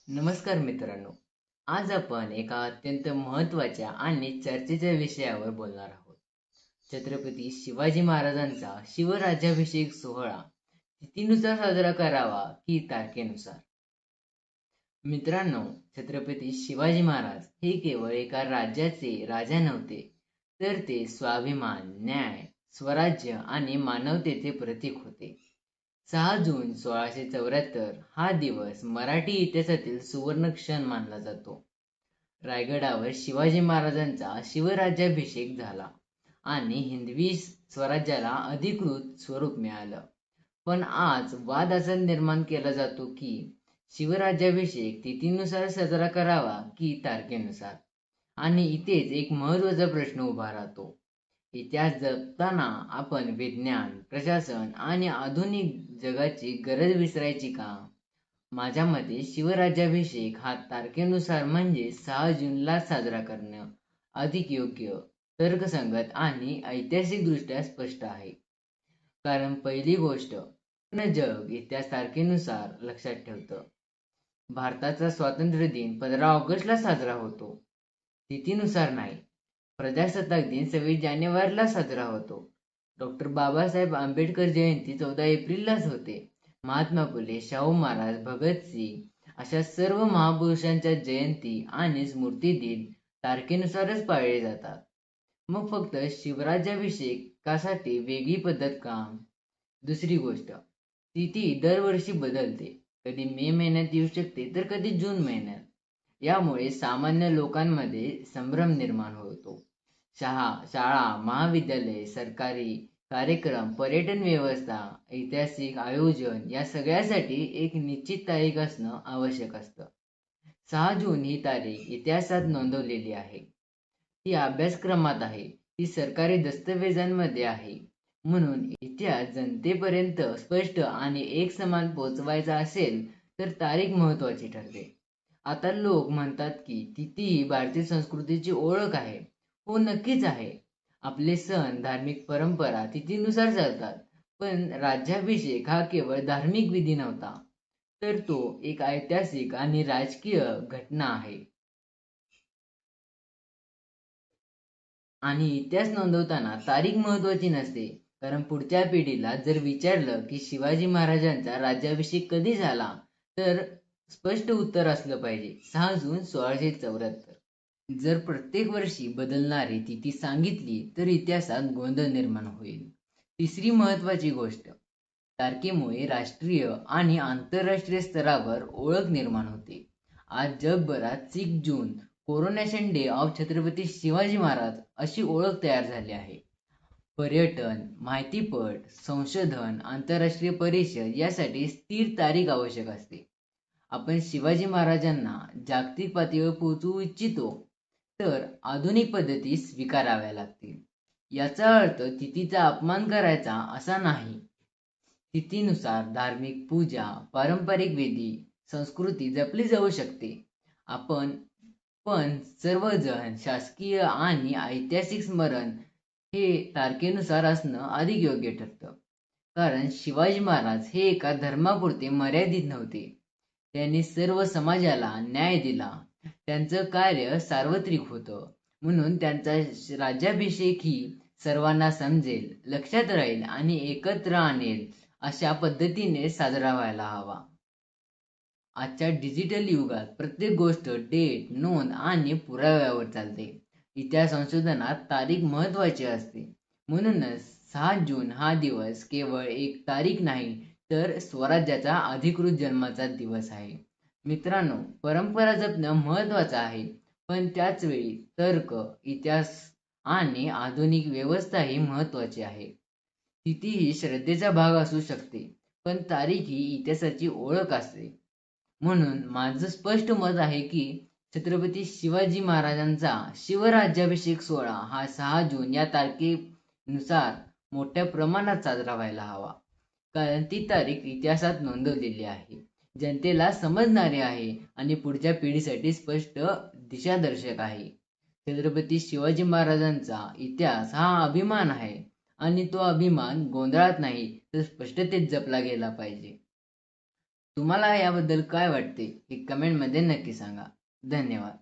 नमस्कार मित्रांनो. आज आपण एका अत्यंत महत्त्वाच्या आणि चर्चेच्या विषयावर बोलणार आहोत. छत्रपती शिवाजी महाराजांचा शिवराज्याभिषेक सोहळा तिथीनुसार साजरा करावा की तारखेनुसार? मित्रांनो, छत्रपती शिवाजी महाराज हे केवळ एका राज्याचे राजा नव्हते, तर ते स्वाभिमान, न्याय, स्वराज्य आणि मानवतेचे प्रतीक होते. 6 जून 1674 हा दिवस मराठी इतिहासातील सुवर्ण क्षण मानला जातो. रायगडावर शिवाजी महाराजांचा शिवराज्याभिषेक झाला आणि हिंदवी स्वराज्याला अधिकृत स्वरूप मिळालं. पण आज वाद असा निर्माण केला जातो की शिवराज्याभिषेक तिथीनुसार साजरा करावा की तारखेनुसार. आणि इथेच एक महत्त्वाचा प्रश्न उभा राहतो. इतिहास जपताना आपण विज्ञान, प्रशासन आणि आधुनिक जगाची गरज विसरायची का? माझ्या मते शिवराज्याभिषेक हा तारखेनुसार म्हणजे 6 जूनला साजरा करणं अधिक योग्य, तर्कसंगत आणि ऐतिहासिकदृष्ट्या स्पष्ट आहे. कारण पहिली गोष्ट, पूर्ण जग इतिहास तारखेनुसार लक्षात ठेवतं. भारताचा स्वातंत्र्य दिन 15 ऑगस्टला साजरा होतो, तिथीनुसार नाही. प्रजासत्ताक दिन 26 जानेवारीला साजरा होतो. डॉक्टर बाबासाहेब आंबेडकर जयंती 14 एप्रिललाच होते. महात्मा फुले, शाहू महाराज, भगतसिंग अशा सर्व महापुरुषांच्या जयंती आणि स्मृती दिन तारखेनुसारच पाळले जातात. मग फक्त शिवराज्याभिषेकासाठी वेगळी पद्धत का? दुसरी गोष्ट, तिथी दरवर्षी बदलते. कधी मे महिन्यात येऊ शकते तर कधी जून महिन्यात. यामुळे सामान्य लोकांमध्ये संभ्रम निर्माण होतो. शाळा, महाविद्यालय, सरकारी कार्यक्रम, पर्यटन व्यवस्था, ऐतिहासिक आयोजन या सगळ्यासाठी एक निश्चित तारीख असणं आवश्यक असतं. 6 जून ही तारीख इतिहासात नोंदवलेली आहे. ती अभ्यासक्रमात आहे. ती सरकारी दस्तऐवजांमध्ये आहे. म्हणून इतिहास जनतेपर्यंत स्पष्ट आणि एकसमान पोहोचवायचा असेल तर तारीख महत्त्वाची ठरते. आता लोक म्हणतात की तिथी ही भारतीय संस्कृतीची ओळख आहे. हो, नक्कीच आहे. आपले सण, धार्मिक परंपरा तिथीनुसार चालतात. पण राज्याभिषेक हा केवळ धार्मिक विधी नव्हता, तर तो एक ऐतिहासिक आणि राजकीय घटना आहे. आणि इतिहास नोंदवताना तारीख महत्त्वाची नसते, कारण पुढच्या पिढीला जर विचारलं की शिवाजी महाराजांचा राज्याभिषेक कधी झाला, तर स्पष्ट उत्तर असलं पाहिजे, 6 जून 1674. जर प्रत्येक वर्षी बदलणारी तिथी सांगितली तर इतिहासात गोंधळ निर्माण होईल. तिसरी महत्त्वाची गोष्ट, तारखेमुळे राष्ट्रीय आणि आंतरराष्ट्रीय स्तरावर ओळख निर्माण होते. आज जगभरात 6 जून coronation day of Chhatrapati Shivaji Maharaj अशी ओळख तयार झाली आहे. पर्यटन, माहितीपट, संशोधन, आंतरराष्ट्रीय परिषद यासाठी स्थिर तारीख आवश्यक असते. आपण शिवाजी महाराजांना जागतिक पातळीवर पोहोचवू इच्छितो तर आधुनिक पद्धती स्वीकाराव्या लागतील. याचा अर्थ तिथीचा अपमान करायचा असा नाही. तिथीनुसार धार्मिक पूजा, पारंपरिक विधी, संस्कृती जपली जाऊ शकते. पण सर्वजण शासकीय आणि ऐतिहासिक स्मरण हे तारखेनुसार असणं अधिक योग्य ठरतं. कारण शिवाजी महाराज हे एका धर्मापुरते मर्यादित नव्हते. त्यांनी सर्व समाजाला न्याय दिला. त्यांचं कार्य सार्वत्रिक होतं. म्हणून त्यांचा राज्याभिषेक ही सर्वांना समजेल, लक्षात राहील आणि एकत्र आणेल अशा पद्धतीने साजरा व्हायला हवा. आजच्या डिजिटल युगात प्रत्येक गोष्ट डेट, नोंद आणि पुराव्यावर चालते. इतिहास संशोधनात तारीख महत्त्वाची असते. म्हणूनच 6 जून हा दिवस केवळ एक तारीख नाही, तर स्वराज्याचा अधिकृत जन्माचा दिवस आहे. मित्रांनो, परंपरा जपणं महत्त्वाचं आहे, पण त्याच वेळी तर्क, इतिहास आणि आधुनिक व्यवस्था ही महत्त्वाची आहे. तिथी ही श्रद्धेचा भाग असू शकते, पण तारीख ही इतिहासाची ओळख असते. म्हणून माझं स्पष्ट मत आहे की छत्रपती शिवाजी महाराजांचा शिवराज्याभिषेक सोहळा हा 6 जून या तारखेनुसार मोठ्या प्रमाणात साजरा व्हायला हवा. कारण ती तारीख इतिहासात नोंदवलेली आहे, जनतेला समजणारी आहे आणि पुढच्या पिढीसाठी स्पष्ट दिशादर्शक आहे. छत्रपती शिवाजी महाराजांचा इतिहास हा अभिमान आहे आणि तो अभिमान गोंधळात नाही तर स्पष्टतेत जपला गेला पाहिजे. तुम्हाला याबद्दल काय वाटते हे कमेंटमध्ये नक्की सांगा. धन्यवाद.